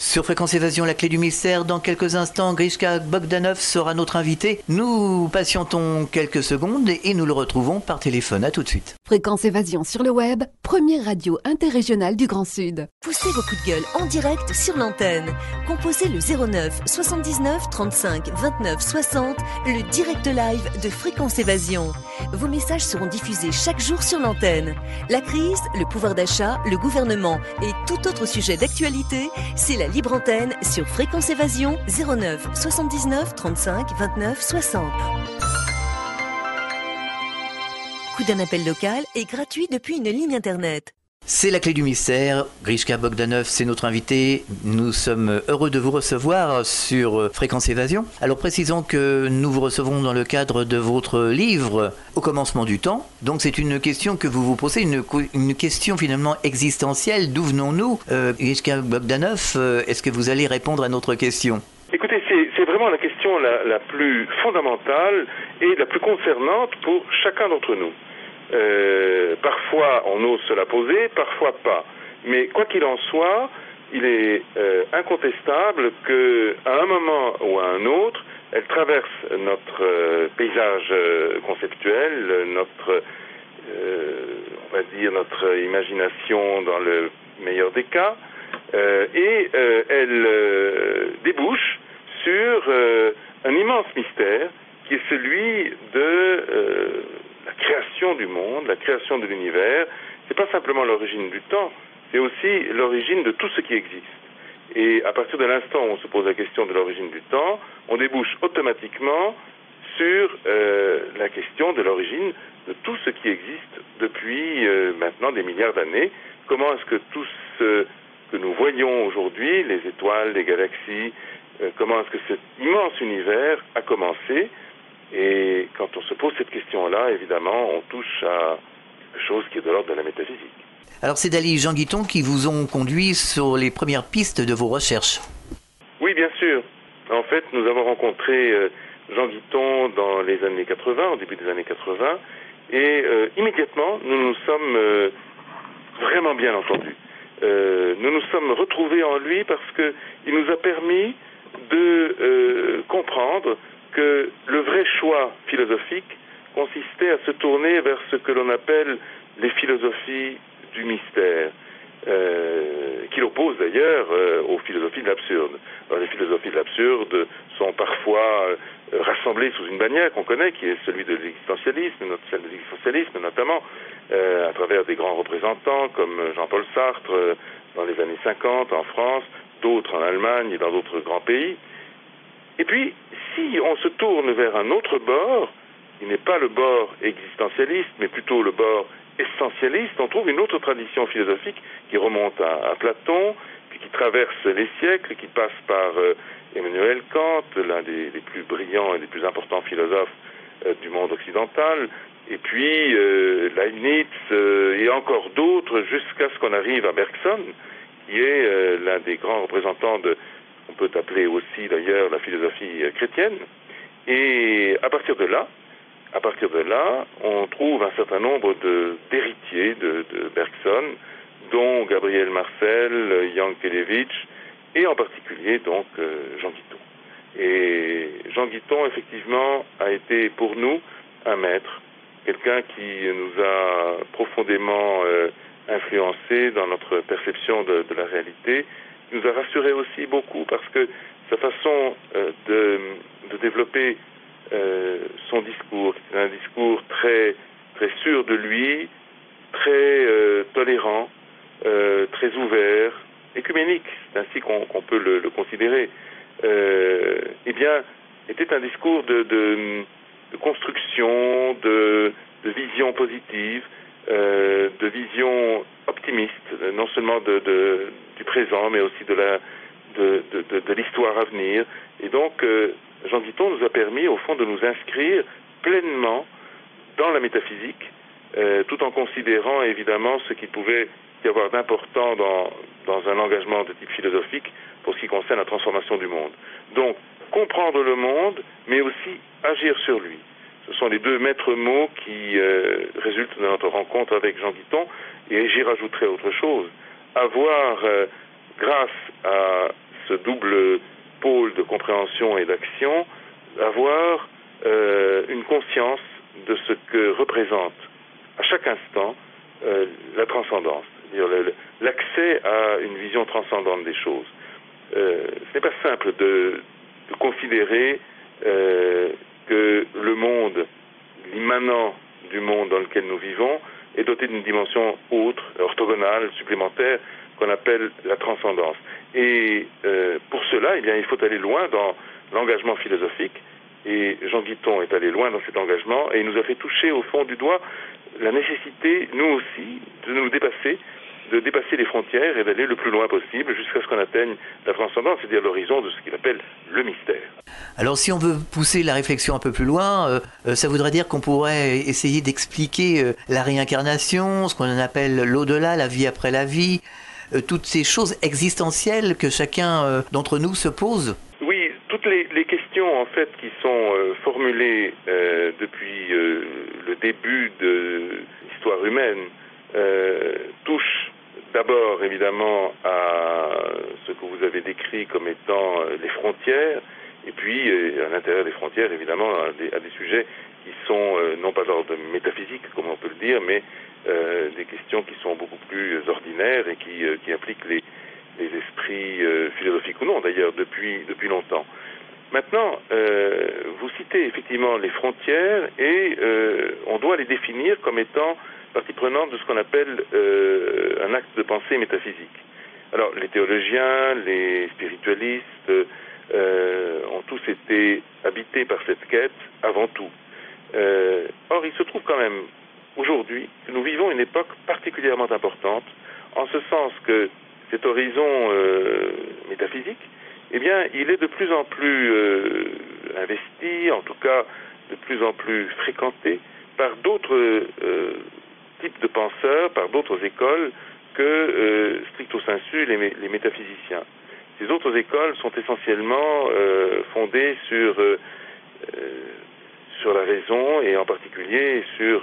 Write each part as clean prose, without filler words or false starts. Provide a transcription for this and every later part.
Sur Fréquence Évasion, la clé du mystère, dans quelques instants, Grishka Bogdanov sera notre invité. Nous patientons quelques secondes et nous le retrouvons par téléphone. À tout de suite. Fréquence Évasion sur le web, première radio interrégionale du Grand Sud. Poussez vos coups de gueule en direct sur l'antenne. Composez le 09 79 35 29 60, le direct live de Fréquence Évasion. Vos messages seront diffusés chaque jour sur l'antenne. La crise, le pouvoir d'achat, le gouvernement et tout autre sujet d'actualité, c'est la libre antenne sur Fréquence Évasion 09 79 35 29 60. Coût d'un appel local est gratuit depuis une ligne internet. C'est la clé du mystère. Grishka Bogdanov, c'est notre invité. Nous sommes heureux de vous recevoir sur Fréquence Évasion. Alors précisons que nous vous recevons dans le cadre de votre livre Au commencement du temps. Donc c'est une question que vous vous posez, une question finalement existentielle. D'où venons-nous Grishka Bogdanov, est-ce que vous allez répondre à notre question ? Écoutez, c'est vraiment la question la plus fondamentale et la plus concernante pour chacun d'entre nous. Parfois on ose se la poser, parfois pas. Mais quoi qu'il en soit, il est incontestable qu'à un moment ou à un autre, elle traverse notre paysage conceptuel, notre imagination dans le meilleur des cas, et elle débouche sur un immense mystère qui est celui de la création du monde, la création de l'univers. C'est pas simplement l'origine du temps, c'est aussi l'origine de tout ce qui existe. Et à partir de l'instant où on se pose la question de l'origine du temps, on débouche automatiquement sur la question de l'origine de tout ce qui existe depuis maintenant des milliards d'années. Comment est-ce que tout ce que nous voyons aujourd'hui, les étoiles, les galaxies, comment est-ce que cet immense univers a commencé? Et quand on se pose cette question-là, évidemment, on touche à quelque chose qui est de l'ordre de la métaphysique. Alors c'est Dali et Jean Guiton qui vous ont conduit sur les premières pistes de vos recherches. Oui, bien sûr. En fait, nous avons rencontré Jean Guiton dans les années 80, au début des années 80, et immédiatement, nous nous sommes vraiment bien entendus. Nous nous sommes retrouvés en lui parce qu'il nous a permis de comprendre que le vrai choix philosophique consistait à se tourner vers ce que l'on appelle les philosophies du mystère, qu'il oppose d'ailleurs aux philosophies de l'absurde. Alors, les philosophies de l'absurde sont parfois rassemblées sous une bannière qu'on connaît, qui est celui de l'existentialisme, celle de l'existentialisme notamment, à travers des grands représentants comme Jean-Paul Sartre dans les années 50 en France, d'autres en Allemagne et dans d'autres grands pays. Et puis, si on se tourne vers un autre bord, qui n'est pas le bord existentialiste, mais plutôt le bord essentialiste, on trouve une autre tradition philosophique qui remonte à Platon, puis qui traverse les siècles, qui passe par Emmanuel Kant, l'un des plus brillants et des plus importants philosophes du monde occidental, et puis Leibniz et encore d'autres, jusqu'à ce qu'on arrive à Bergson, qui est l'un des grands représentants on peut appeler aussi d'ailleurs la philosophie chrétienne. Et à partir de là, on trouve un certain nombre d'héritiers de Bergson, dont Gabriel Marcel, Jan Kelevich, et en particulier donc Jean Guiton. Et Jean Guiton, effectivement, a été pour nous un maître, quelqu'un qui nous a profondément influencé dans notre perception de la réalité. Il nous a rassuré aussi beaucoup parce que sa façon de développer son discours, c'est un discours très, très sûr de lui, très tolérant, très ouvert, écuménique, c'est ainsi qu'on peut le considérer, eh bien, était un discours de construction, de vision positive, de vision optimiste, non seulement du présent, mais aussi de l'histoire à venir. Et donc, Jean Guiton nous a permis, au fond, de nous inscrire pleinement dans la métaphysique, tout en considérant, évidemment, ce qu'il pouvait y avoir d'important dans un engagement de type philosophique pour ce qui concerne la transformation du monde. Donc, comprendre le monde, mais aussi agir sur lui. Ce sont les deux maîtres mots qui résultent de notre rencontre avec Jean Guiton, et j'y rajouterai autre chose. Avoir, grâce à double pôle de compréhension et d'action, avoir une conscience de ce que représente à chaque instant la transcendance, c'est-à-dire l'accès à une vision transcendante des choses. Ce n'est pas simple de considérer que le monde, l'immanent du monde dans lequel nous vivons, est doté d'une dimension autre, orthogonale, supplémentaire, qu'on appelle la transcendance. Et pour cela, eh bien, il faut aller loin dans l'engagement philosophique. Et Jean Guiton est allé loin dans cet engagement et il nous a fait toucher au fond du doigt la nécessité, nous aussi, de dépasser les frontières et d'aller le plus loin possible jusqu'à ce qu'on atteigne la transcendance, c'est-à-dire l'horizon de ce qu'il appelle le mystère. Alors si on veut pousser la réflexion un peu plus loin, ça voudrait dire qu'on pourrait essayer d'expliquer la réincarnation, ce qu'on appelle l'au-delà, la vie après la vie, toutes ces choses existentielles que chacun d'entre nous se pose. Oui, toutes les questions en fait qui sont formulées depuis le début de l'histoire humaine touchent d'abord évidemment à ce que vous avez décrit comme étant les frontières, et puis à l'intérieur des frontières évidemment à des sujets qui sont non pas d'ordre métaphysique comme on peut le dire, mais des questions qui sont beaucoup plus ordinaires et qui impliquent les esprits philosophiques ou non d'ailleurs depuis longtemps. Maintenant, vous citez effectivement les frontières et on doit les définir comme étant partie prenante de ce qu'on appelle un acte de pensée métaphysique. Alors, les théologiens, les spiritualistes ont tous été habités par cette quête avant tout. Or, il se trouve quand même aujourd'hui que nous vivons une époque particulièrement importante, en ce sens que cet horizon métaphysique, eh bien, il est de plus en plus investi, en tout cas de plus en plus fréquenté par d'autres types de penseurs, par d'autres écoles que stricto sensu les métaphysiciens. Ces autres écoles sont essentiellement fondées sur la raison et en particulier sur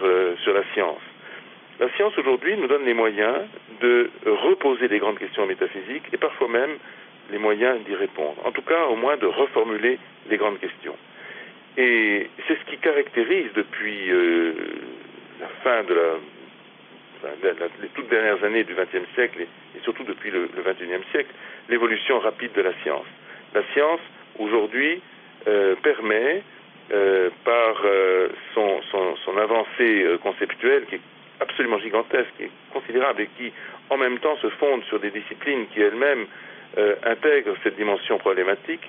la science. La science aujourd'hui nous donne les moyens de reposer les grandes questions métaphysiques et parfois même les moyens d'y répondre. En tout cas, au moins de reformuler les grandes questions. Et c'est ce qui caractérise depuis la fin de les toutes dernières années du XXe siècle et surtout depuis le XXIe siècle, l'évolution rapide de la science. La science, aujourd'hui, permet, par son avancée conceptuelle, qui est absolument gigantesque, qui est considérable et qui, en même temps, se fonde sur des disciplines qui elles-mêmes intègrent cette dimension problématique,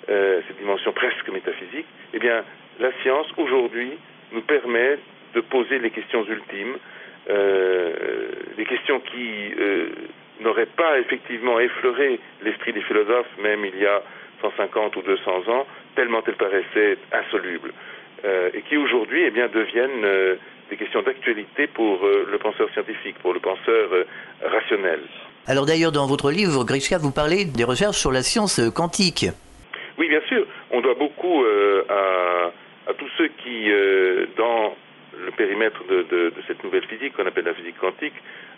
cette dimension presque métaphysique, eh bien, la science, aujourd'hui, nous permet de poser les questions ultimes, des questions qui n'auraient pas effectivement effleuré l'esprit des philosophes, même il y a 150 ou 200 ans, tellement elles paraissaient insolubles, et qui aujourd'hui, eh bien, deviennent des questions d'actualité pour le penseur scientifique, pour le penseur rationnel. Alors d'ailleurs, dans votre livre, Grishka, vous parlez des recherches sur la science quantique. Oui, bien sûr. On doit beaucoup à tous ceux qui, dans le périmètre de cette nouvelle physique qu'on appelle la physique quantique,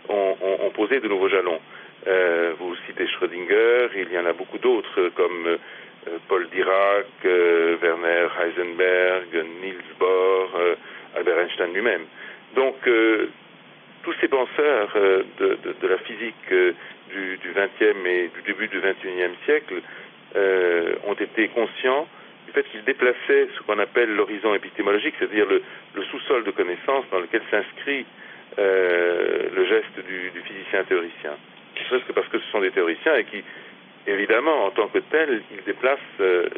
ont posé de nouveaux jalons. Vous citez Schrödinger, il y en a beaucoup d'autres comme Paul Dirac, Werner Heisenberg, Niels Bohr, Albert Einstein lui-même. Donc, tous ces penseurs de la physique du XXe et du début du XXIe siècle ont été conscients du fait qu'ils déplaçaient ce qu'on appelle l'horizon épistémologique, c'est-à-dire le sous-sol de connaissances dans lequel s'inscrit le geste du physicien théoricien. Presque parce que ce sont des théoriciens et qui, évidemment, en tant que tels, ils déplacent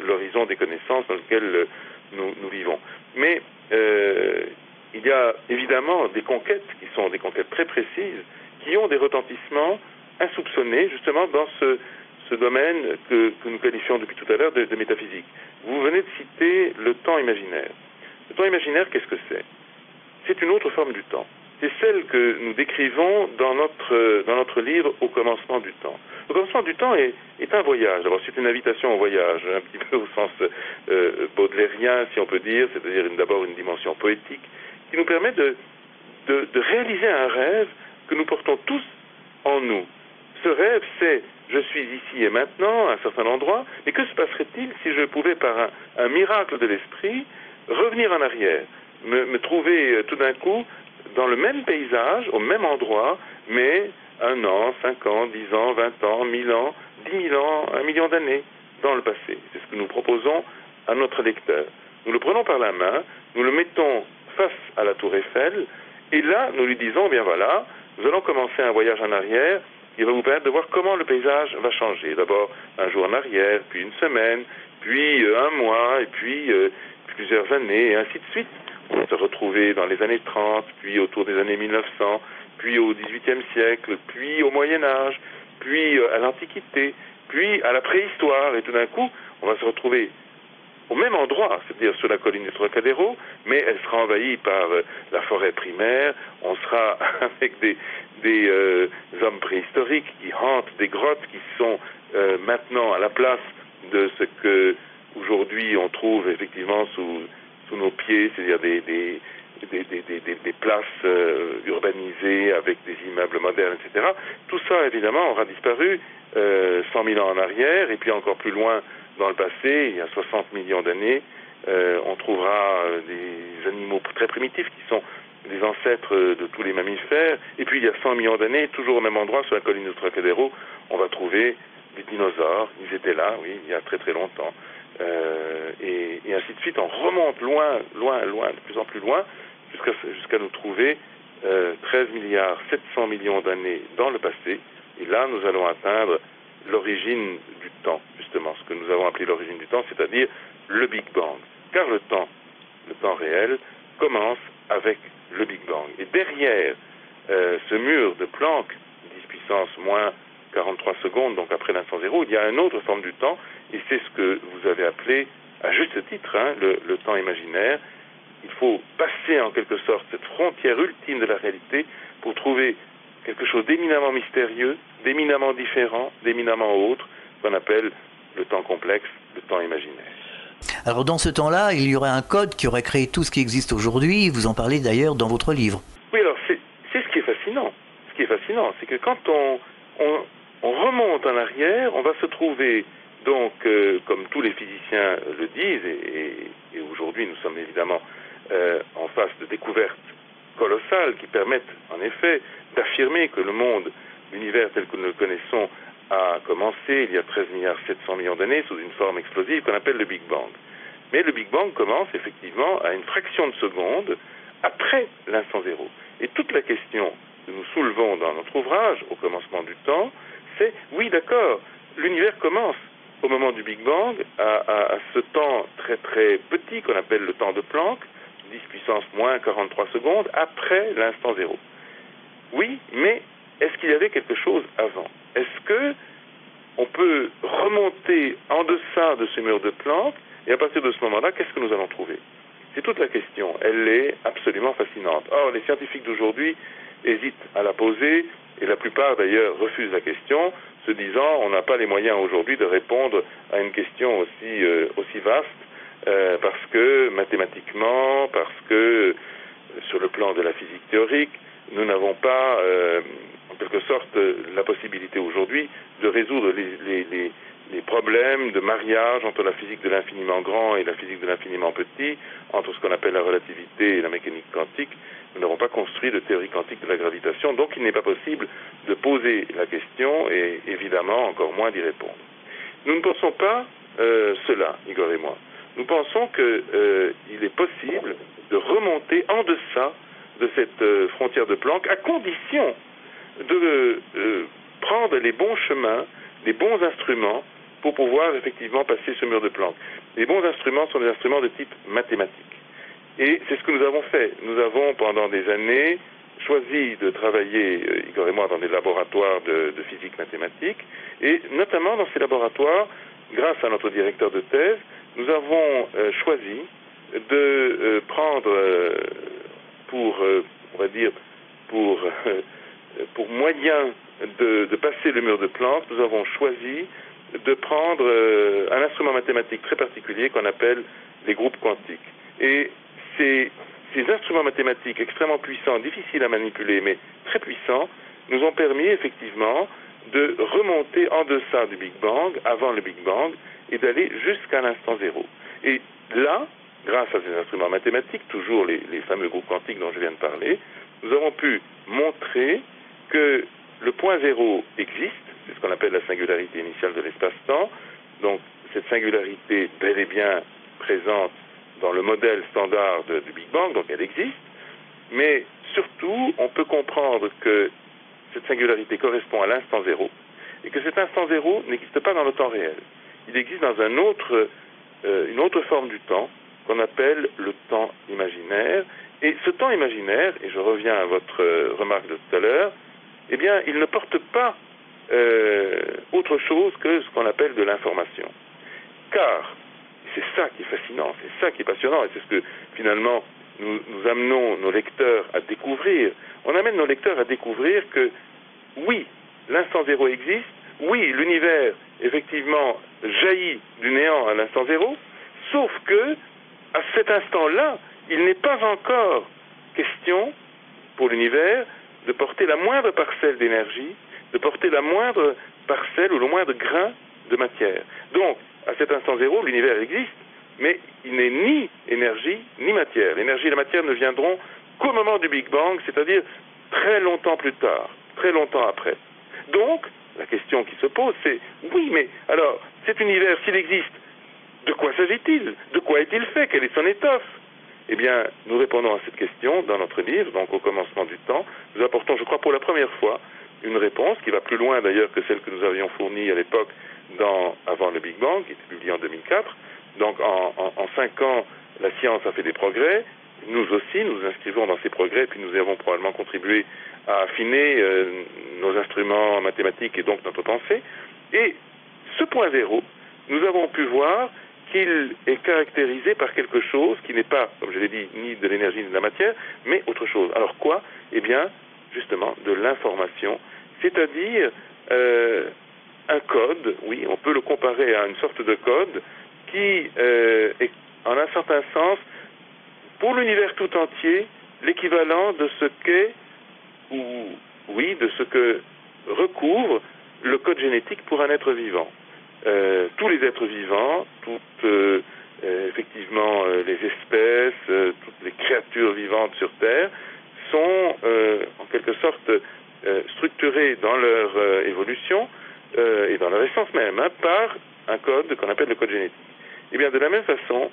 l'horizon des connaissances dans lequel nous vivons. Mais il y a évidemment des conquêtes qui sont des conquêtes très précises, qui ont des retentissements insoupçonnés, justement, dans ce domaine que nous qualifions depuis tout à l'heure de métaphysique. Vous venez de citer le temps imaginaire. Le temps imaginaire, qu'est-ce que c'est? C'est une autre forme du temps. C'est celle que nous décrivons dans notre livre Au commencement du temps. Le commencement du temps est un voyage. D'abord, c'est une invitation au voyage, un petit peu au sens baudelairien, si on peut dire, c'est-à-dire d'abord une dimension poétique, qui nous permet de réaliser un rêve que nous portons tous en nous. Ce rêve, c'est je suis ici et maintenant, à un certain endroit, mais que se passerait-il si je pouvais, par un miracle de l'esprit, revenir en arrière, me trouver tout d'un coup dans le même paysage, au même endroit, mais 1 an, 5 ans, 10 ans, 20 ans, 1000 ans, 10 000 ans, 1 million d'années dans le passé. C'est ce que nous proposons à notre lecteur. Nous le prenons par la main, nous le mettons face à la tour Eiffel, et là, nous lui disons, bien voilà, nous allons commencer un voyage en arrière qui va vous permettre de voir comment le paysage va changer. D'abord, un jour en arrière, puis une semaine, puis 1 mois, et puis plusieurs années, et ainsi de suite. On va se retrouver dans les années 30, puis autour des années 1900, puis au XVIIIe siècle, puis au Moyen-Âge, puis à l'Antiquité, puis à la préhistoire, et tout d'un coup, on va se retrouver au même endroit, c'est-à-dire sur la colline du Trocadéro, mais elle sera envahie par la forêt primaire, on sera avec des hommes préhistoriques qui hantent des grottes qui sont maintenant à la place de ce que aujourd'hui on trouve effectivement sous nos pieds, c'est-à-dire des places urbanisées avec des immeubles modernes, etc. Tout ça, évidemment, aura disparu 100 000 ans en arrière, et puis encore plus loin dans le passé, il y a 60 millions d'années, on trouvera des animaux très primitifs qui sont des ancêtres de tous les mammifères, et puis il y a 100 millions d'années, toujours au même endroit, sur la colline du Trocadéro, on va trouver des dinosaures, ils étaient là, oui, il y a très très longtemps. Et ainsi de suite, on remonte loin, de plus en plus loin, jusqu'à nous trouver 13 milliards 700 millions d'années dans le passé, et là nous allons atteindre l'origine du temps, justement, ce que nous avons appelé l'origine du temps, c'est-à-dire le Big Bang. Car le temps réel, commence avec le Big Bang. Et derrière ce mur de Planck, 10 puissance moins 43 secondes, donc après l'instant zéro, il y a une autre forme du temps, et c'est ce que vous avez appelé, à juste titre, le temps imaginaire. Il faut passer en quelque sorte cette frontière ultime de la réalité pour trouver quelque chose d'éminemment mystérieux, d'éminemment différent, d'éminemment autre, qu'on appelle le temps complexe, le temps imaginaire. Alors dans ce temps-là, il y aurait un code qui aurait créé tout ce qui existe aujourd'hui, vous en parlez d'ailleurs dans votre livre. Oui, alors c'est ce qui est fascinant. Ce qui est fascinant, c'est que quand on remonte en arrière, on va se trouver donc, comme tous les physiciens le disent, et aujourd'hui nous sommes évidemment en face de découvertes colossales qui permettent en effet d'affirmer que le monde, l'univers tel que nous le connaissons, a commencé il y a 13 milliards 700 millions d'années sous une forme explosive qu'on appelle le Big Bang. Mais le Big Bang commence effectivement à une fraction de seconde après l'instant zéro. Et toute la question que nous soulevons dans notre ouvrage, au commencement du temps, c'est, oui d'accord, l'univers commence au moment du Big Bang à ce temps très très petit qu'on appelle le temps de Planck, 10 puissance moins 43 secondes, après l'instant zéro. Oui, mais est-ce qu'il y avait quelque chose avant? Est-ce que on peut remonter en deçà de ce mur de Planck, et à partir de ce moment-là, qu'est-ce que nous allons trouver? C'est toute la question. Elle est absolument fascinante. Or, les scientifiques d'aujourd'hui hésitent à la poser, et la plupart d'ailleurs refusent la question, se disant on n'a pas les moyens aujourd'hui de répondre à une question aussi vaste, parce que mathématiquement, parce que sur le plan de la physique théorique, nous n'avons pas, en quelque sorte, la possibilité aujourd'hui de résoudre les problèmes de mariage entre la physique de l'infiniment grand et la physique de l'infiniment petit, entre ce qu'on appelle la relativité et la mécanique quantique. Nous n'avons pas construit de théorie quantique de la gravitation, donc il n'est pas possible de poser la question et évidemment encore moins d'y répondre. Nous ne pensons pas cela, Igor et moi. Nous pensons qu'il est possible de remonter en deçà de cette frontière de Planck, à condition de prendre les bons chemins, les bons instruments pour pouvoir effectivement passer ce mur de Planck. Les bons instruments sont des instruments de type mathématique. Et c'est ce que nous avons fait. Nous avons pendant des années choisi de travailler, Igor et moi, dans des laboratoires de physique mathématique, et notamment dans ces laboratoires, grâce à notre directeur de thèse, nous avons choisi de prendre pour moyen de passer le mur de Planck, nous avons choisi de prendre un instrument mathématique très particulier qu'on appelle les groupes quantiques. Et ces instruments mathématiques extrêmement puissants, difficiles à manipuler, mais très puissants, nous ont permis effectivement de remonter en deçà du Big Bang, avant le Big Bang, et d'aller jusqu'à l'instant zéro. Et là, grâce à ces instruments mathématiques, toujours les fameux groupes quantiques dont je viens de parler, nous avons pu montrer que le point zéro existe, c'est ce qu'on appelle la singularité initiale de l'espace-temps. Donc, cette singularité bel et bien présente dans le modèle standard du Big Bang, donc elle existe, mais surtout, on peut comprendre que cette singularité correspond à l'instant zéro, et que cet instant zéro n'existe pas dans le temps réel. Il existe dans une autre forme du temps, qu'on appelle le temps imaginaire, et ce temps imaginaire, et je reviens à votre remarque de tout à l'heure, eh bien, il ne porte pas autre chose que ce qu'on appelle de l'information. Car, c'est ça qui est fascinant, c'est ça qui est passionnant, et c'est ce que finalement nous amenons nos lecteurs à découvrir. On amène nos lecteurs à découvrir que, oui, l'instant zéro existe, oui, l'univers, effectivement, jaillit du néant à l'instant zéro, sauf que, à cet instant-là, il n'est pas encore question, pour l'univers, de porter la moindre parcelle d'énergie, de porter la moindre parcelle ou le moindre grain de matière. Donc, à cet instant zéro, l'univers existe, mais il n'est ni énergie, ni matière. L'énergie et la matière ne viendront qu'au moment du Big Bang, c'est-à-dire très longtemps plus tard, très longtemps après. Donc, la question qui se pose, c'est, oui, mais alors, cet univers, s'il existe, de quoi s'agit-il? De quoi est-il fait? Quelle est son étoffe? Eh bien, nous répondons à cette question dans notre livre, donc au commencement du temps. Nous apportons, je crois, pour la première fois, une réponse qui va plus loin d'ailleurs que celle que nous avions fournie à l'époque avant le Big Bang, qui était publiée en 2004. Donc en 5 ans, la science a fait des progrès. Nous aussi, nous inscrivons dans ces progrès, puis nous avons probablement contribué à affiner nos instruments mathématiques et donc notre pensée. Et ce point zéro, nous avons pu voir qu'il est caractérisé par quelque chose qui n'est pas, comme je l'ai dit, ni de l'énergie ni de la matière, mais autre chose. Alors quoi? Eh bien, justement, de l'information, c'est-à-dire un code, oui, on peut le comparer à une sorte de code qui est, en un certain sens, pour l'univers tout entier, l'équivalent de ce qu'est, de ce que recouvre le code génétique pour un être vivant. Tous les êtres vivants, effectivement les espèces, toutes les créatures vivantes sur Terre sont en quelque sorte structurées dans leur évolution et dans leur essence même par un code qu'on appelle le code génétique. Eh bien, de la même façon,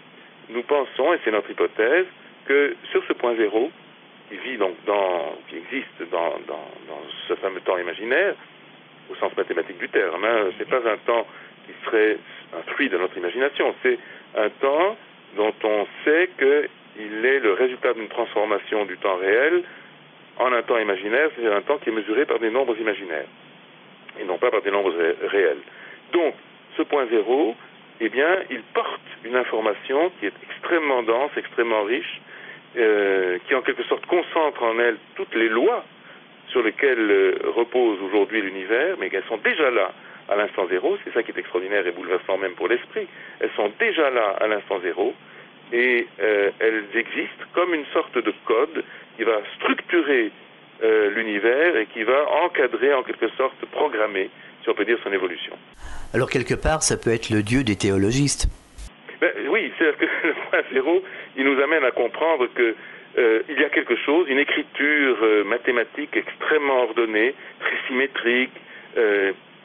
nous pensons, et c'est notre hypothèse, que sur ce point zéro, qui existe dans ce fameux temps imaginaire, au sens mathématique du terme, c'est pas un temps qui serait un fruit de notre imagination, c'est un temps dont on sait qu'il est le résultat d'une transformation du temps réel en un temps imaginaire, c'est-à-dire un temps qui est mesuré par des nombres imaginaires, et non pas par des nombres réels. Donc, ce point zéro, eh bien, il porte une information qui est extrêmement dense, extrêmement riche, qui en quelque sorte concentre en elle toutes les lois sur lesquelles repose aujourd'hui l'univers, mais qu'elles sont déjà là à l'instant zéro. C'est ça qui est extraordinaire et bouleversant même pour l'esprit. Elles sont déjà là à l'instant zéro, et elles existent comme une sorte de code qui va structurer l'univers et qui va encadrer, en quelque sorte, programmer, si on peut dire, son évolution. Alors quelque part, ça peut être le dieu des théologistes. Oui, c'est-à-dire que le point zéro, il nous amène à comprendre que il y a quelque chose, une écriture mathématique extrêmement ordonnée, très symétrique,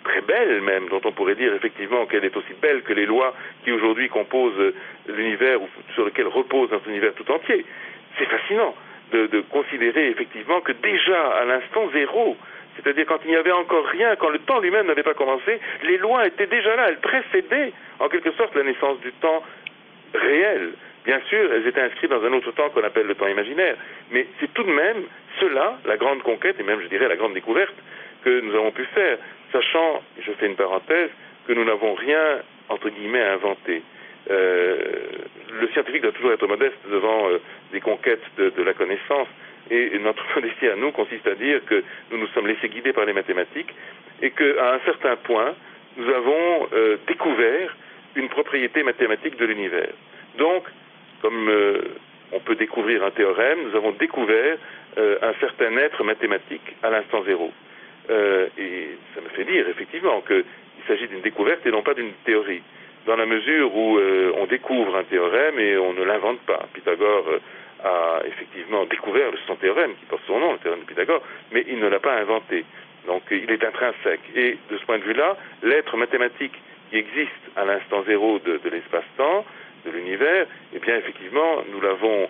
très belle même, dont on pourrait dire effectivement qu'elle est aussi belle que les lois qui aujourd'hui composent l'univers ou sur lesquelles repose notre univers tout entier. C'est fascinant de considérer effectivement que déjà à l'instant zéro, c'est-à-dire quand il n'y avait encore rien, quand le temps lui-même n'avait pas commencé, les lois étaient déjà là, elles précédaient en quelque sorte la naissance du temps réel. Bien sûr, elles étaient inscrites dans un autre temps qu'on appelle le temps imaginaire, mais c'est tout de même cela, la grande conquête, et même je dirais la grande découverte que nous avons pu faire, sachant, je fais une parenthèse, que nous n'avons rien, entre guillemets, inventé. Le scientifique doit toujours être modeste devant des conquêtes de la connaissance, et notre modestie à nous consiste à dire que nous nous sommes laissés guider par les mathématiques, et qu'à un certain point, nous avons découvert une propriété mathématique de l'univers. Donc, comme on peut découvrir un théorème, nous avons découvert un certain être mathématique à l'instant zéro. Et ça me fait dire effectivement qu'il s'agit d'une découverte et non pas d'une théorie, dans la mesure où on découvre un théorème et on ne l'invente pas. Pythagore a effectivement découvert son théorème, qui porte son nom, le théorème de Pythagore, mais il ne l'a pas inventé. Donc il est intrinsèque. Et de ce point de vue-là, l'être mathématique qui existe à l'instant zéro de l'espace-temps, de l'univers, eh bien effectivement, nous l'avons,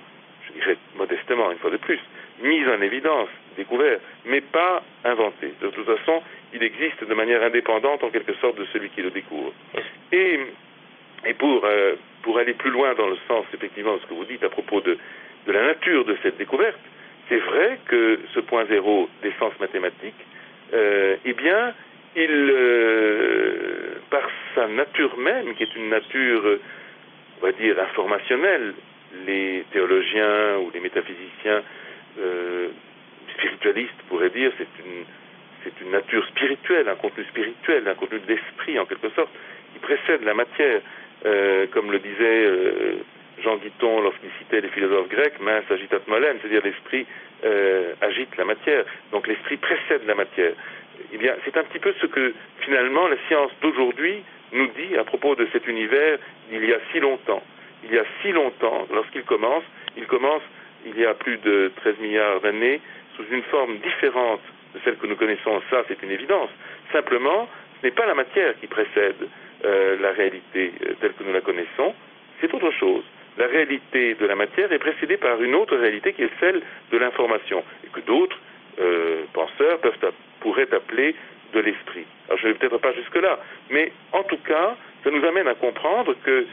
je dirais modestement, une fois de plus, mis en évidence, découvert, mais pas inventé. De toute façon, il existe de manière indépendante, en quelque sorte, de celui qui le découvre. Et pour aller plus loin dans le sens, effectivement, de ce que vous dites à propos de la nature de cette découverte, c'est vrai que ce point zéro d'essence mathématique, eh bien, par sa nature même, qui est une nature, on va dire, informationnelle, les théologiens ou les métaphysiciens spiritualistes pourraient dire c'est une nature spirituelle, un contenu spirituel, un contenu d'esprit en quelque sorte, qui précède la matière, comme le disait Jean Guiton lorsqu'il citait les philosophes grecs, mens agitat molem, c'est-à-dire l'esprit agite la matière, donc l'esprit précède la matière. Eh bien, c'est un petit peu ce que finalement la science d'aujourd'hui nous dit à propos de cet univers il y a si longtemps. Il y a si longtemps, lorsqu'il commence, il y a plus de 13 milliards d'années, sous une forme différente de celle que nous connaissons, ça c'est une évidence. Simplement, ce n'est pas la matière qui précède la réalité telle que nous la connaissons, c'est autre chose. La réalité de la matière est précédée par une autre réalité qui est celle de l'information, et que d'autres penseurs pourraient appeler de l'esprit. Alors je ne vais peut-être pas jusque-là, mais en tout cas, ça nous amène à comprendre que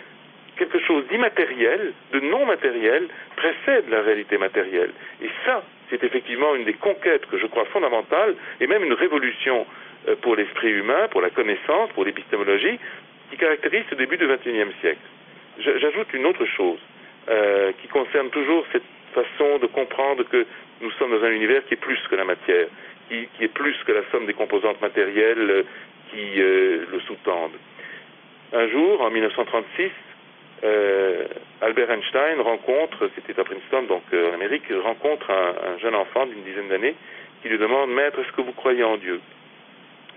quelque chose d'immatériel, de non matériel, précède la réalité matérielle. Et ça, c'est effectivement une des conquêtes que je crois fondamentales, et même une révolution pour l'esprit humain, pour la connaissance, pour l'épistémologie, qui caractérise ce début du XXIe siècle. J'ajoute une autre chose, qui concerne toujours cette façon de comprendre que nous sommes dans un univers qui est plus que la matière, qui est plus que la somme des composantes matérielles qui le sous-tendent. Un jour, en 1936, Albert Einstein rencontre, c'était à Princeton, donc en Amérique, rencontre un jeune enfant d'une dizaine d'années qui lui demande « Maître, est-ce que vous croyez en Dieu ?»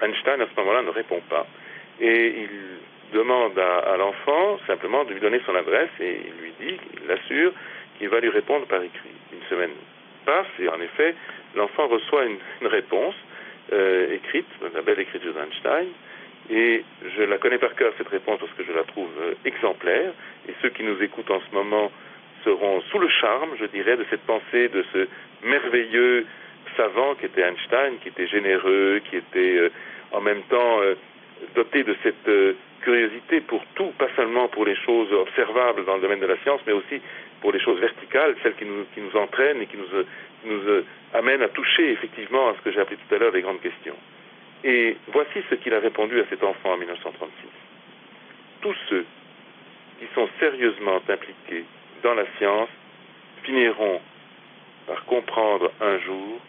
Einstein, à ce moment-là, ne répond pas. Et il demande à l'enfant simplement de lui donner son adresse et il lui dit, il l'assure, qu'il va lui répondre par écrit. Une semaine passe et en effet, l'enfant reçoit une réponse écrite, la belle écriture d'Einstein, et je la connais par cœur, cette réponse, parce que je la trouve exemplaire, et ceux qui nous écoutent en ce moment seront sous le charme, je dirais, de cette pensée, de ce merveilleux savant qui était Einstein, qui était généreux, qui était en même temps doté de cette curiosité pour tout, pas seulement pour les choses observables dans le domaine de la science, mais aussi pour les choses verticales, celles qui nous entraînent et qui nous amènent à toucher effectivement à ce que j'ai appelé tout à l'heure les grandes questions. Et voici ce qu'il a répondu à cet enfant en 1936. Tous ceux qui sont sérieusement impliqués dans la science finiront par comprendre un jour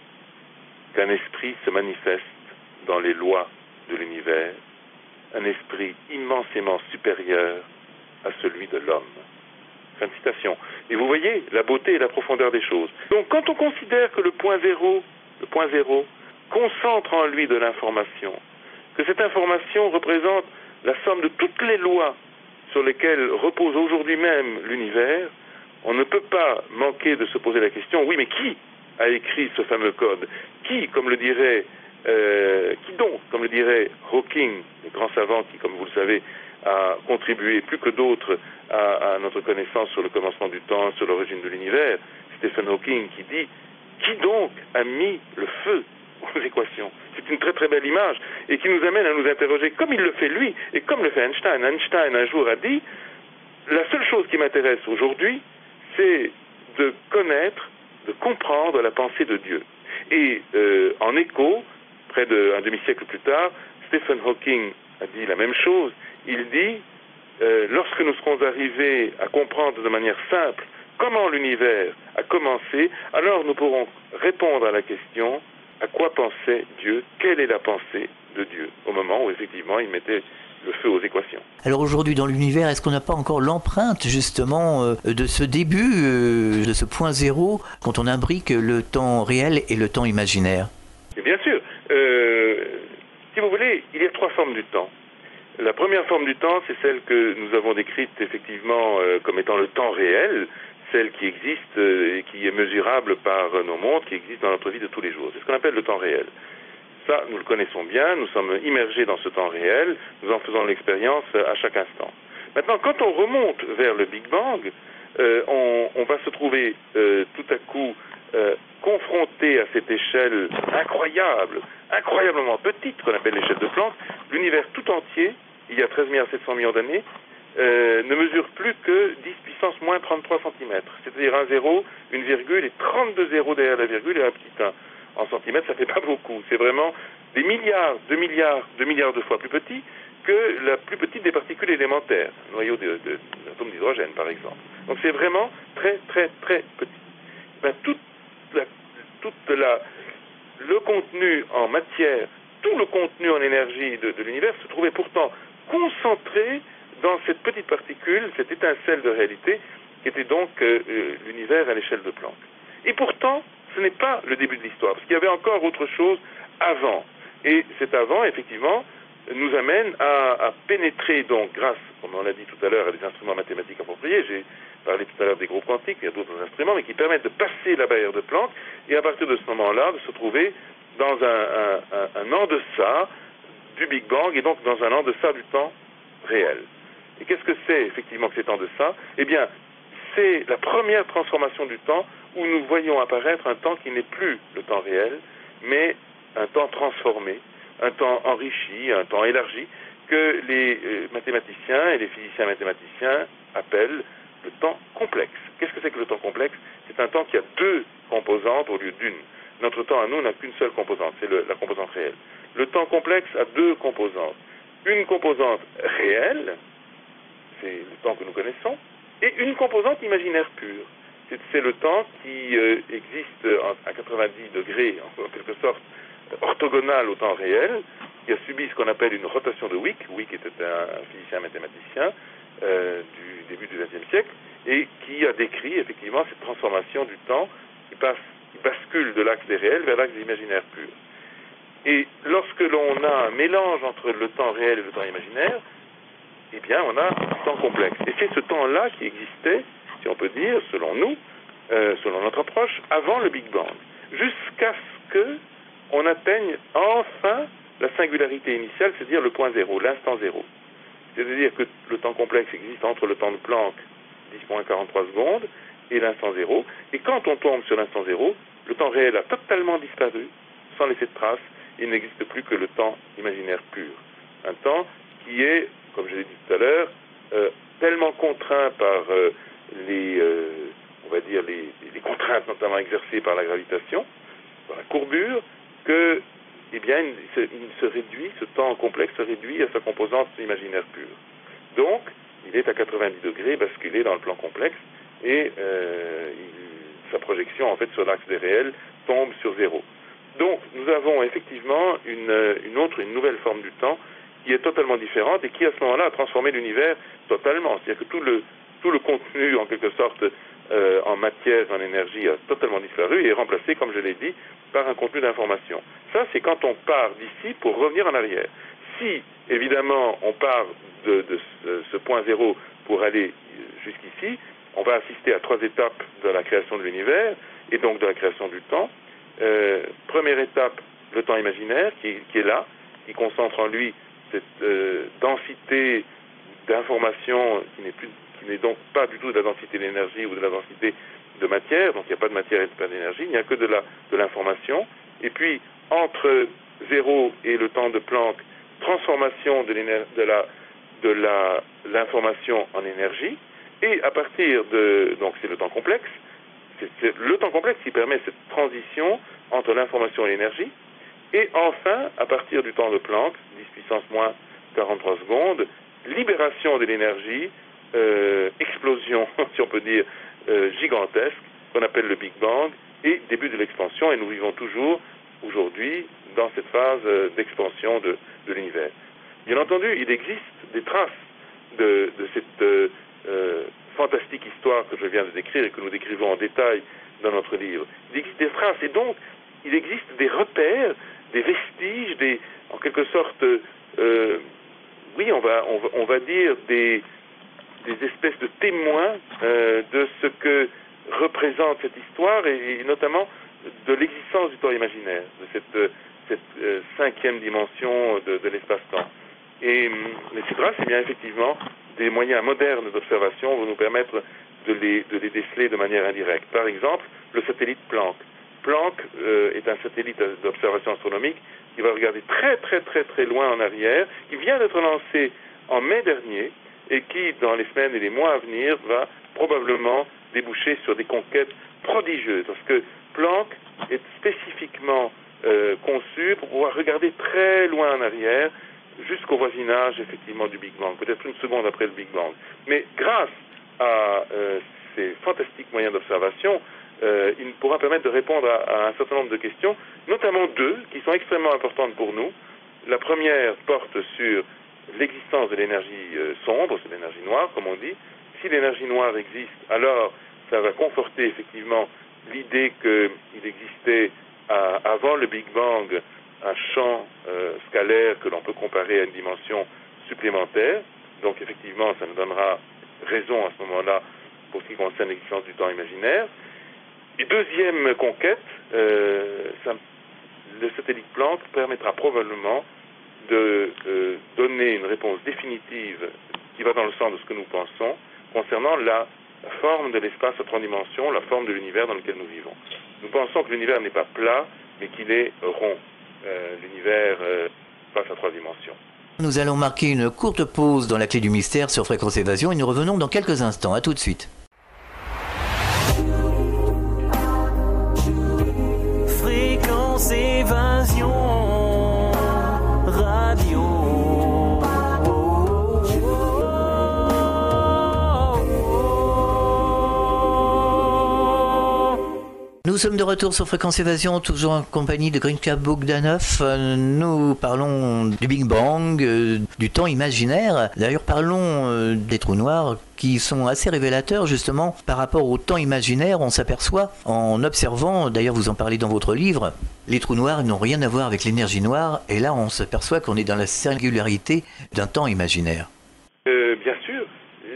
qu'un esprit se manifeste dans les lois de l'univers, un esprit immensément supérieur à celui de l'homme. Fin de citation. Et vous voyez la beauté et la profondeur des choses. Donc quand on considère que le point zéro concentre en lui de l'information, que cette information représente la somme de toutes les lois sur lesquelles repose aujourd'hui même l'univers, on ne peut pas manquer de se poser la question, oui, mais qui a écrit ce fameux code? Qui, comme le dirait Hawking, le grand savant qui, comme vous le savez, a contribué plus que d'autres à notre connaissance sur le commencement du temps, sur l'origine de l'univers, Stephen Hawking, qui dit « Qui donc a mis le feu aux équations ?» C'est une très très belle image et qui nous amène à nous interroger comme il le fait lui et comme le fait Einstein. Einstein un jour a dit « La seule chose qui m'intéresse aujourd'hui, c'est de connaître, de comprendre la pensée de Dieu. » Et en écho, près d'un demi-siècle plus tard, Stephen Hawking a dit la même chose. Il dit, lorsque nous serons arrivés à comprendre de manière simple comment l'univers a commencé, alors nous pourrons répondre à la question, à quoi pensait Dieu? Quelle est la pensée de Dieu? Au moment où effectivement il mettait le feu aux équations. Alors aujourd'hui dans l'univers, est-ce qu'on n'a pas encore l'empreinte justement de ce début, de ce point zéro, quand on imbrique le temps réel et le temps imaginaire? Et bien sûr, Si vous voulez, il y a 3 formes du temps. La première forme du temps, c'est celle que nous avons décrite effectivement comme étant le temps réel, celle qui existe et qui est mesurable par nos montres, qui existe dans notre vie de tous les jours. C'est ce qu'on appelle le temps réel. Ça, nous le connaissons bien, nous sommes immergés dans ce temps réel, nous en faisons l'expérience à chaque instant. Maintenant, quand on remonte vers le Big Bang, on va se trouver tout à coup confronté à cette échelle incroyablement petite, qu'on appelle l'échelle de Planck. L'univers tout entier, il y a 13 700 millions d'années, ne mesure plus que 10 puissance moins 33 cm. C'est-à-dire un zéro, une virgule et 32 zéros derrière la virgule et un petit 1. En centimètres, ça fait pas beaucoup. C'est vraiment des milliards de fois plus petit que la plus petite des particules élémentaires, noyau d'atomes d'hydrogène par exemple. Donc c'est vraiment très très très petit. Ben, le contenu en matière, tout le contenu en énergie de l'univers se trouvait pourtant concentré dans cette petite particule, cette étincelle de réalité, qui était donc l'univers à l'échelle de Planck. Et pourtant, ce n'est pas le début de l'histoire, parce qu'il y avait encore autre chose avant. Et cet avant, effectivement, nous amène à pénétrer, donc, grâce, comme on l'a dit tout à l'heure, à des instruments mathématiques appropriés. J'ai parlé tout à l'heure des groupes quantiques, il y a d'autres instruments, mais qui permettent de passer la barrière de Planck, et à partir de ce moment-là, de se trouver dans un en-deçà du Big Bang, et donc dans un en-deçà du temps réel. Et qu'est-ce que c'est, effectivement, que cet en-deçà ? Eh bien, c'est la première transformation du temps où nous voyons apparaître un temps qui n'est plus le temps réel, mais un temps transformé, un temps enrichi, un temps élargi, que les mathématiciens et les physiciens mathématiciens appellent le temps complexe. Qu'est-ce que c'est que le temps complexe ? C'est un temps qui a 2 composantes au lieu d'une. Notre temps à nous n'a qu'une seule composante, c'est la composante réelle. Le temps complexe a 2 composantes. Une composante réelle, c'est le temps que nous connaissons, et une composante imaginaire pure. C'est le temps qui existe à 90 degrés, en quelque sorte, orthogonal au temps réel, qui a subi ce qu'on appelle une rotation de Wick. Wick était un physicien mathématicien du début du XXe siècle, et qui a décrit effectivement cette transformation du temps qui bascule de l'axe des réels vers l'axe des imaginaires purs. Et lorsque l'on a un mélange entre le temps réel et le temps imaginaire, eh bien on a un temps complexe. Et c'est ce temps-là qui existait, si on peut dire, selon nous, selon notre approche, avant le Big Bang, jusqu'à ce qu'on atteigne enfin la singularité initiale, c'est-à-dire le point zéro, l'instant zéro. C'est-à-dire que le temps complexe existe entre le temps de Planck, 10-43 secondes, et l'instant zéro. Et quand on tombe sur l'instant zéro, le temps réel a totalement disparu, sans laisser de traces. Il n'existe plus que le temps imaginaire pur. Un temps qui est, comme je l'ai dit tout à l'heure, tellement contraint par les contraintes notamment exercées par la gravitation, par la courbure, que, eh bien, ce temps complexe se réduit à sa composante imaginaire pure. Donc, il est à 90 degrés, basculé dans le plan complexe, et sa projection, en fait, sur l'axe des réels, tombe sur zéro. Donc, nous avons effectivement une nouvelle forme du temps qui est totalement différente et qui, à ce moment-là, a transformé l'univers totalement. C'est-à-dire que tout le contenu, en quelque sorte, en matière, en énergie, a totalement disparu et est remplacé, comme je l'ai dit, par un contenu d'information. Ça, c'est quand on part d'ici pour revenir en arrière. Si, évidemment, on part de ce point zéro pour aller jusqu'ici, on va assister à 3 étapes de la création de l'univers et donc de la création du temps. Première étape, le temps imaginaire qui est là, qui concentre en lui cette densité d'information qui n'est donc pas du tout de la densité d'énergie ou de la densité de matière, donc il n'y a pas de matière et pas d'énergie, il n'y a que de l'information. Et puis, entre 0 et le temps de Planck, transformation de l'information en énergie, et à partir donc c'est le temps complexe, c'est le temps complexe qui permet cette transition entre l'information et l'énergie, et enfin, à partir du temps de Planck, 10 puissance moins 43 secondes, libération de l'énergie, explosion, si on peut dire, gigantesque, qu'on appelle le Big Bang, et début de l'expansion, et nous vivons toujours, aujourd'hui, dans cette phase d'expansion de l'univers. Bien entendu, il existe des traces de cette fantastique histoire que je viens de décrire et que nous décrivons en détail dans notre livre. Il existe des traces, et donc, il existe des repères des vestiges, en quelque sorte, oui, on va dire des espèces de témoins de ce que représente cette histoire et notamment de l'existence du temps imaginaire, de cette cinquième dimension de l'espace-temps. Et les CIDRA, c'est bien effectivement des moyens modernes d'observation vont nous permettre de les déceler de manière indirecte. Par exemple, le satellite Planck. Planck est un satellite d'observation astronomique qui va regarder très très très très loin en arrière, qui vient d'être lancé en mai dernier et qui, dans les semaines et les mois à venir, va probablement déboucher sur des conquêtes prodigieuses. Parce que Planck est spécifiquement conçu pour pouvoir regarder très loin en arrière, jusqu'au voisinage, effectivement, du Big Bang, peut-être une seconde après le Big Bang. Mais grâce à ces fantastiques moyens d'observation, il pourra permettre de répondre à un certain nombre de questions, notamment deux, qui sont extrêmement importantes pour nous. La première porte sur l'existence de l'énergie sombre, c'est l'énergie noire, comme on dit. Si l'énergie noire existe, alors ça va conforter effectivement l'idée qu'il existait avant le Big Bang un champ scalaire que l'on peut comparer à une dimension supplémentaire. Donc effectivement, ça nous donnera raison à ce moment-là pour ce qui concerne l'existence du temps imaginaire. Et deuxième conquête, le satellite Planck permettra probablement de donner une réponse définitive qui va dans le sens de ce que nous pensons concernant la forme de l'espace à 3 dimensions, la forme de l'univers dans lequel nous vivons. Nous pensons que l'univers n'est pas plat, mais qu'il est rond. L'univers passe à 3 dimensions. Nous allons marquer une courte pause dans la clé du mystère sur Fréquence Évasion et nous revenons dans quelques instants. À tout de suite. Fréquence Évasion Radio. Nous sommes de retour sur Fréquence Évasion, toujours en compagnie de Grinka Bogdanov. Nous parlons du Big Bang, du temps imaginaire. D'ailleurs, parlons des trous noirs qui sont assez révélateurs justement par rapport au temps imaginaire. On s'aperçoit en observant, d'ailleurs vous en parlez dans votre livre, les trous noirs n'ont rien à voir avec l'énergie noire. Et là, on s'aperçoit qu'on est dans la singularité d'un temps imaginaire. Bien sûr,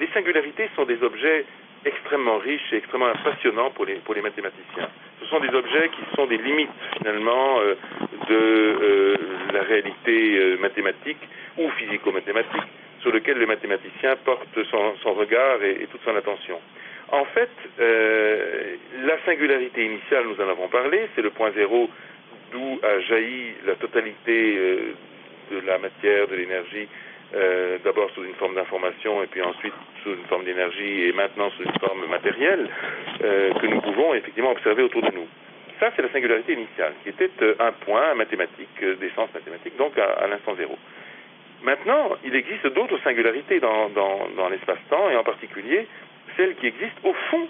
les singularités sont des objets extrêmement riches et extrêmement passionnants pour les mathématiciens. Ce sont des objets qui sont des limites finalement de la réalité mathématique ou physico-mathématique sur lequel le mathématicien porte son regard et toute son attention. En fait, la singularité initiale, nous en avons parlé, c'est le point zéro d'où a jailli la totalité de la matière, de l'énergie, d'abord sous une forme d'information et puis ensuite sous une forme d'énergie et maintenant sous une forme matérielle que nous pouvons effectivement observer autour de nous. Ça, c'est la singularité initiale, qui était un point mathématique, d'essence mathématique, donc à l'instant zéro. Maintenant, il existe d'autres singularités dans l'espace-temps, et en particulier celles qui existent au fond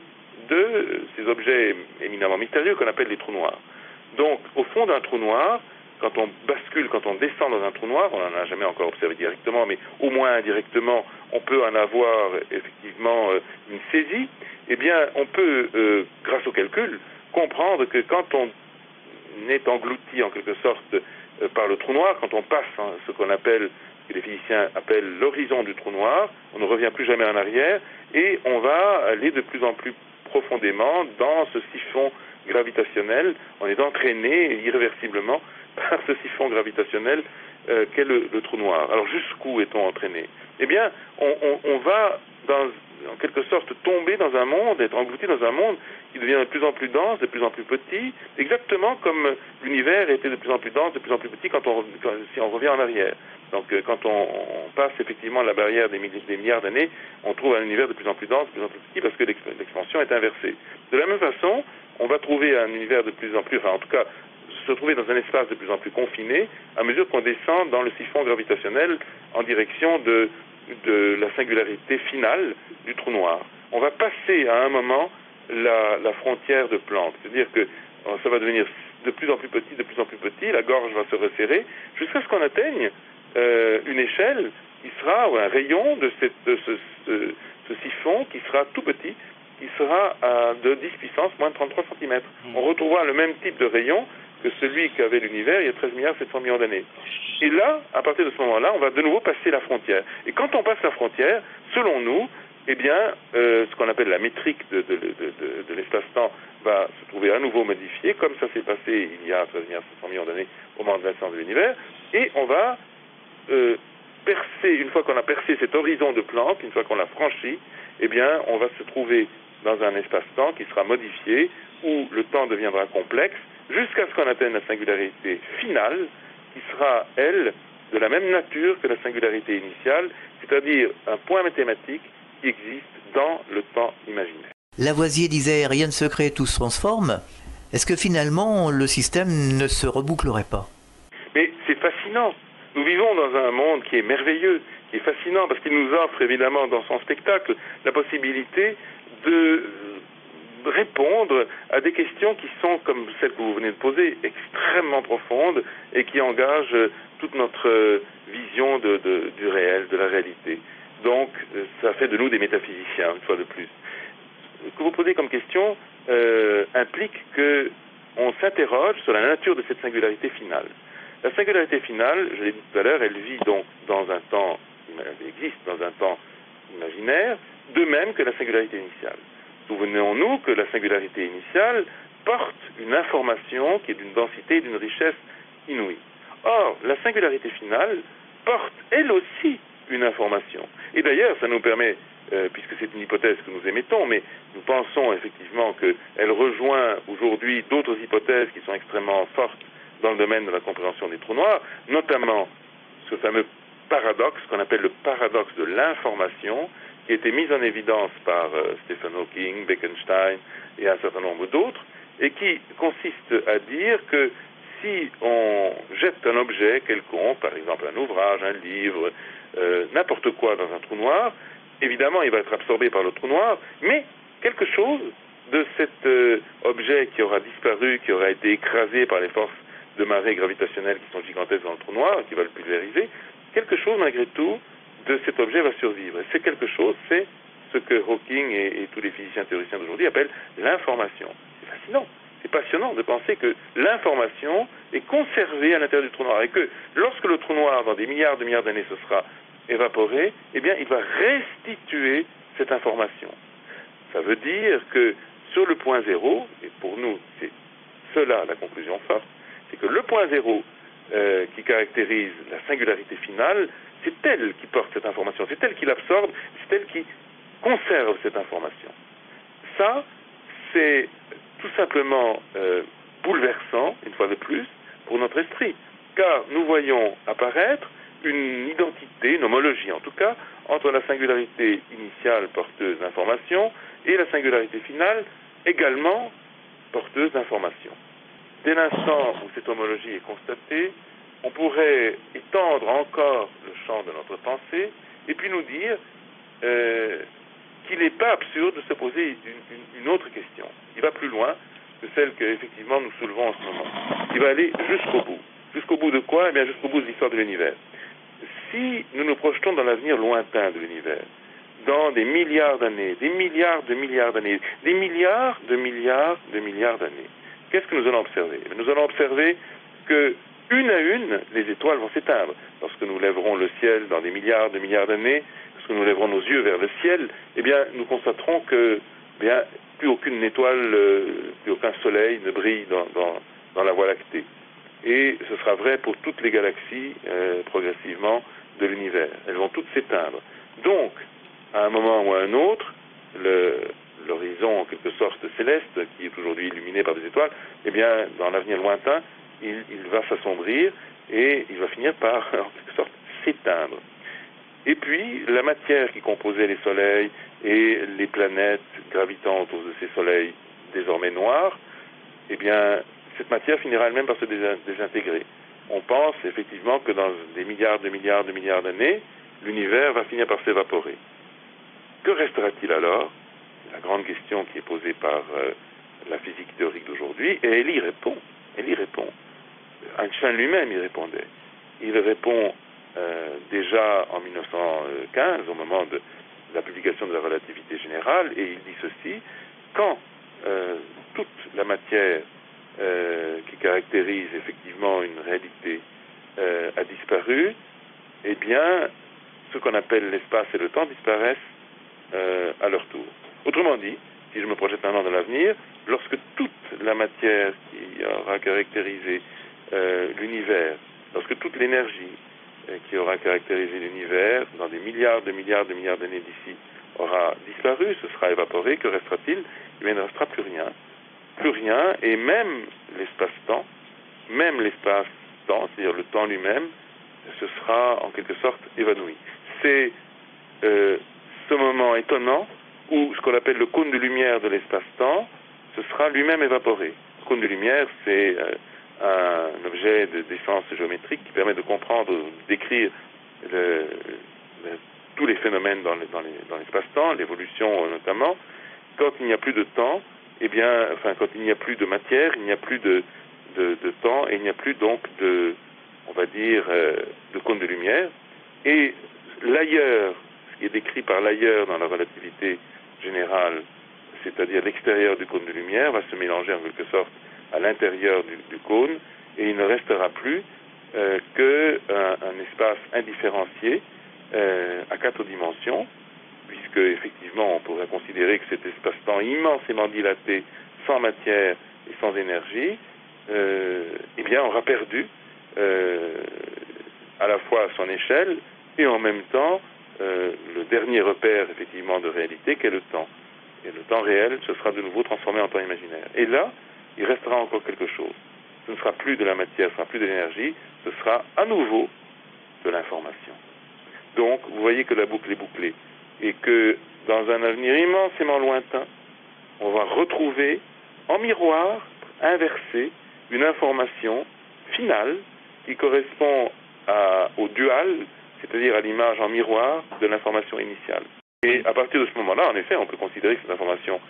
de ces objets éminemment mystérieux qu'on appelle les trous noirs. Donc, au fond d'un trou noir, quand on bascule, quand on descend dans un trou noir, on n'en a jamais encore observé directement, mais au moins indirectement, on peut en avoir effectivement une saisie, eh bien, on peut, grâce au calcul, comprendre que quand on est englouti en quelque sorte par le trou noir, quand on passe ce qu'on appelle, ce que les physiciens appellent l'horizon du trou noir, on ne revient plus jamais en arrière, et on va aller de plus en plus profondément dans ce siphon gravitationnel, on est entraîné irréversiblement par ce siphon gravitationnel qu'est le trou noir. Alors jusqu'où est-on entraîné? Eh bien, on va en quelque sorte tomber dans un monde, être englouti dans un monde qui devient de plus en plus dense, de plus en plus petit, exactement comme l'univers était de plus en plus dense, de plus en plus petit si on revient en arrière. Donc quand on passe effectivement la barrière des milliards d'années, on trouve un univers de plus en plus dense, de plus en plus petit, parce que l'expansion est inversée. De la même façon, on va trouver un univers de plus en plus, enfin en tout cas, se trouver dans un espace de plus en plus confiné à mesure qu'on descend dans le siphon gravitationnel en direction de la singularité finale du trou noir. On va passer à un moment la frontière de Planck, c'est-à-dire que ça va devenir de plus en plus petit, la gorge va se resserrer, jusqu'à ce qu'on atteigne une échelle qui sera, ou un rayon de ce siphon qui sera tout petit, qui sera de 10 puissance moins de 33 cm. On retrouvera le même type de rayon que celui qu'avait l'univers il y a 13 milliards 700 millions d'années. Et là, à partir de ce moment-là, on va de nouveau passer la frontière. Et quand on passe la frontière, selon nous, eh bien, ce qu'on appelle la métrique de l'espace-temps va se trouver à nouveau modifiée, comme ça s'est passé il y a 13 milliards 700 millions d'années au moment de naissance de l'univers, et on va percer, une fois qu'on a percé cet horizon de Planck, une fois qu'on l'a franchi, eh bien, on va se trouver dans un espace-temps qui sera modifié, où le temps deviendra complexe, jusqu'à ce qu'on atteigne la singularité finale, qui sera, elle, de la même nature que la singularité initiale, c'est-à-dire un point mathématique qui existe dans le temps imaginaire. Lavoisier disait « rien ne se crée, tout se transforme ». Est-ce que finalement le système ne se rebouclerait pas? Mais c'est fascinant. Nous vivons dans un monde qui est merveilleux, qui est fascinant, parce qu'il nous offre évidemment dans son spectacle la possibilité de répondre à des questions qui sont, comme celles que vous venez de poser, extrêmement profondes et qui engagent toute notre vision du réel, de la réalité. Donc, ça fait de nous des métaphysiciens, une fois de plus. Ce que vous posez comme question implique qu'on s'interroge sur la nature de cette singularité finale. La singularité finale, je l'ai dit tout à l'heure, elle vit donc dans un temps, elle existe dans un temps imaginaire, de même que la singularité initiale. Souvenons-nous que la singularité initiale porte une information qui est d'une densité et d'une richesse inouïe. Or, la singularité finale porte, elle aussi, une information. Et d'ailleurs, ça nous permet, puisque c'est une hypothèse que nous émettons, mais nous pensons effectivement qu'elle rejoint aujourd'hui d'autres hypothèses qui sont extrêmement fortes dans le domaine de la compréhension des trous noirs, notamment ce fameux paradoxe qu'on appelle le paradoxe de l'information, qui a été mis en évidence par Stephen Hawking, Bekenstein et un certain nombre d'autres, et qui consiste à dire que si on jette un objet quelconque, par exemple un ouvrage, un livre, n'importe quoi dans un trou noir, évidemment il va être absorbé par le trou noir, mais quelque chose de cet objet qui aura disparu, qui aura été écrasé par les forces de marée gravitationnelles qui sont gigantesques dans le trou noir, qui va le pulvériser, quelque chose malgré tout de cet objet va survivre. Et c'est quelque chose, c'est ce que Hawking et tous les physiciens théoriciens d'aujourd'hui appellent l'information. C'est fascinant, c'est passionnant de penser que l'information est conservée à l'intérieur du trou noir et que lorsque le trou noir, dans des milliards de milliards d'années, se sera évaporé, eh bien, il va restituer cette information. Ça veut dire que sur le point zéro, et pour nous, c'est cela la conclusion forte, c'est que le point zéro qui caractérise la singularité finale, c'est elle qui porte cette information, c'est elle qui l'absorbe, c'est elle qui conserve cette information. Ça, c'est tout simplement bouleversant, une fois de plus, pour notre esprit, car nous voyons apparaître une identité, une homologie en tout cas, entre la singularité initiale porteuse d'information et la singularité finale également porteuse d'information. Dès l'instant où cette homologie est constatée, on pourrait étendre encore le champ de notre pensée et puis nous dire qu'il n'est pas absurde de se poser une autre question. Il va plus loin que celle que effectivement nous soulevons en ce moment. Il va aller jusqu'au bout. Jusqu'au bout de quoi? Eh bien, jusqu'au bout de l'histoire de l'univers. Si nous nous projetons dans l'avenir lointain de l'univers, dans des milliards d'années, des milliards de milliards d'années, des milliards de milliards de milliards d'années, qu'est-ce que nous allons observer? Nous allons observer que, une à une, les étoiles vont s'éteindre. Lorsque nous lèverons le ciel dans des milliards de milliards d'années, lorsque nous lèverons nos yeux vers le ciel, eh bien, nous constaterons que, bien, plus aucune étoile, plus aucun soleil ne brille dans la Voie lactée. Et ce sera vrai pour toutes les galaxies, progressivement, de l'univers. Elles vont toutes s'éteindre. Donc, à un moment ou à un autre, l'horizon, en quelque sorte, céleste, qui est aujourd'hui illuminé par des étoiles, eh bien, dans l'avenir lointain, il va s'assombrir et il va finir par, en quelque sorte, s'éteindre. Et puis, la matière qui composait les soleils et les planètes gravitant autour de ces soleils désormais noirs, eh bien, cette matière finira elle-même par se désintégrer. On pense effectivement que dans des milliards de milliards de milliards d'années, l'univers va finir par s'évaporer. Que restera-t-il alors? C'est la grande question qui est posée par la physique théorique d'aujourd'hui, et elle y répond. Elle y répond. Einstein lui-même y répondait. Il répond déjà en 1915, au moment de la publication de la relativité générale, et il dit ceci: quand toute la matière qui caractérise effectivement une réalité a disparu, eh bien, ce qu'on appelle l'espace et le temps disparaissent à leur tour. Autrement dit, si je me projette maintenant dans l'avenir, lorsque toute la matière qui aura caractérisé l'univers, lorsque toute l'énergie qui aura caractérisé l'univers dans des milliards d'années d'ici aura disparu, ce sera évaporé, que restera-t-il? Il ne restera plus rien, et même l'espace-temps, c'est-à-dire le temps lui-même, ce sera en quelque sorte évanoui. C'est ce moment étonnant où ce qu'on appelle le cône de lumière de l'espace-temps, ce sera lui-même évaporé. Le cône de lumière, c'est un objet d'essence géométrique qui permet de comprendre, de décrire tous les phénomènes dans l'espace-temps, l'évolution notamment. Quand il n'y a plus de temps, quand il n'y a plus de matière, il n'y a plus de temps, et il n'y a plus donc de cône de lumière. Et l'ailleurs, ce qui est décrit par l'ailleurs dans la relativité générale, c'est-à-dire l'extérieur du cône de lumière, va se mélanger en quelque sorte à l'intérieur du cône, et il ne restera plus qu'un espace indifférencié à 4 dimensions, puisque effectivement on pourrait considérer que cet espace-temps immensément dilaté, sans matière et sans énergie, aura perdu à la fois son échelle et en même temps le dernier repère effectivement de réalité qu'est le temps. Et le temps réel, ce sera de nouveau transformé en temps imaginaire. Et là, il restera encore quelque chose. Ce ne sera plus de la matière, ce ne sera plus de l'énergie, ce sera à nouveau de l'information. Donc, vous voyez que la boucle est bouclée. Et que dans un avenir immensément lointain, on va retrouver en miroir, inversé, une information finale qui correspond au dual, c'est-à-dire à l'image en miroir de l'information initiale. Et à partir de ce moment-là, en effet, on peut considérer que cette information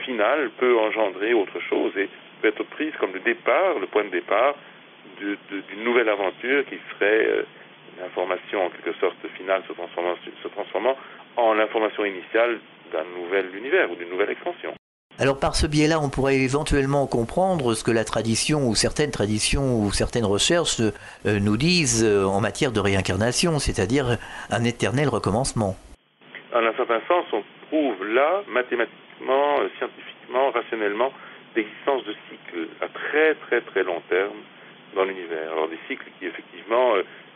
finale peut engendrer autre chose et peut être prise comme le départ, le point de départ d'une nouvelle aventure qui serait l'information en quelque sorte finale se transformant en l'information initiale d'un nouvel univers ou d'une nouvelle extension. Alors par ce biais-là, on pourrait éventuellement comprendre ce que la tradition ou certaines recherches nous disent en matière de réincarnation, c'est-à-dire un éternel recommencement. En un certain sens, on prouve là, mathématiquement, scientifiquement, rationnellement, l'existence de cycles à très très très long terme dans l'univers. Alors des cycles qui effectivement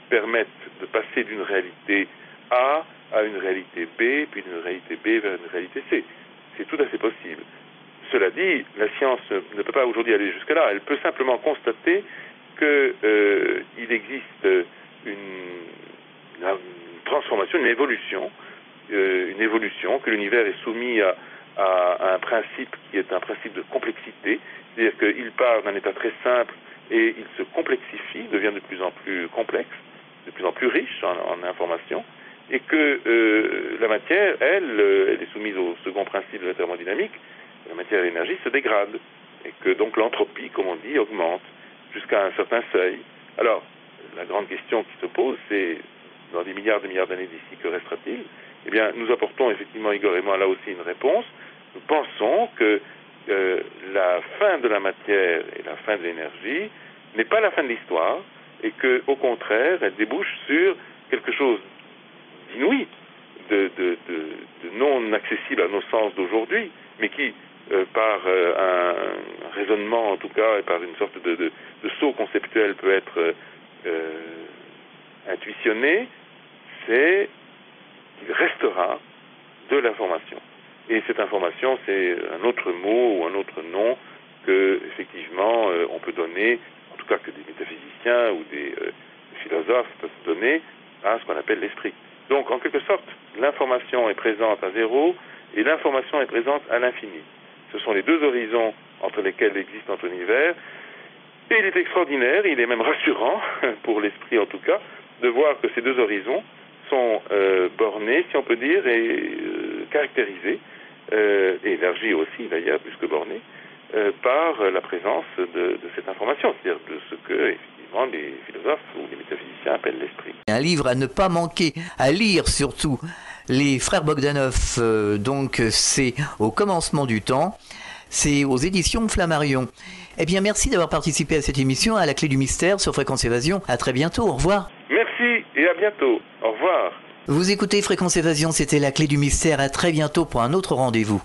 permettent de passer d'une réalité A à une réalité B, puis d'une réalité B vers une réalité C. C'est tout à fait possible. Cela dit, la science ne peut pas aujourd'hui aller jusque-là. Elle peut simplement constater qu'il existe une transformation, une évolution, que l'univers est soumis à un principe qui est un principe de complexité, c'est-à-dire qu'il part d'un état très simple et il se complexifie, devient de plus en plus complexe, de plus en plus riche en information, et que la matière, elle est soumise au second principe de la thermodynamique. La matière et l'énergie se dégradent, et que donc l'entropie, comme on dit, augmente jusqu'à un certain seuil. Alors, la grande question qui se pose, c'est, dans des milliards d'années d'ici, que restera-t-il? Eh bien, nous apportons effectivement, Igor et moi, là aussi une réponse. Nous pensons que la fin de la matière et la fin de l'énergie n'est pas la fin de l'histoire, et que, au contraire, elle débouche sur quelque chose d'inouï, de non accessible à nos sens d'aujourd'hui, mais qui, par un raisonnement en tout cas, et par une sorte de saut conceptuel peut être intuitionné, c'est qu'il restera de l'information. Et cette information, c'est un autre mot ou un autre nom que, effectivement, on peut donner, en tout cas que des métaphysiciens ou des philosophes peuvent donner à ce qu'on appelle l'esprit. Donc, en quelque sorte, l'information est présente à zéro et l'information est présente à l'infini. Ce sont les deux horizons entre lesquels existe notre univers. Et il est extraordinaire, il est même rassurant, pour l'esprit en tout cas, de voir que ces deux horizons sont bornés, si on peut dire, et caractérisés, et élargis aussi d'ailleurs, plus que bornés, par la présence de cette information, c'est-à-dire de ce que, effectivement, les philosophes ou les métaphysiciens appellent l'esprit. Un livre à ne pas manquer, à lire surtout, les frères Bogdanov, donc c'est Au commencement du temps. C'est aux éditions Flammarion. Eh bien, merci d'avoir participé à cette émission à la Clé du Mystère sur Fréquence Évasion. À très bientôt, au revoir. Merci et à bientôt. Au revoir. Vous écoutez Fréquence Évasion, c'était la Clé du Mystère. À très bientôt pour un autre rendez-vous.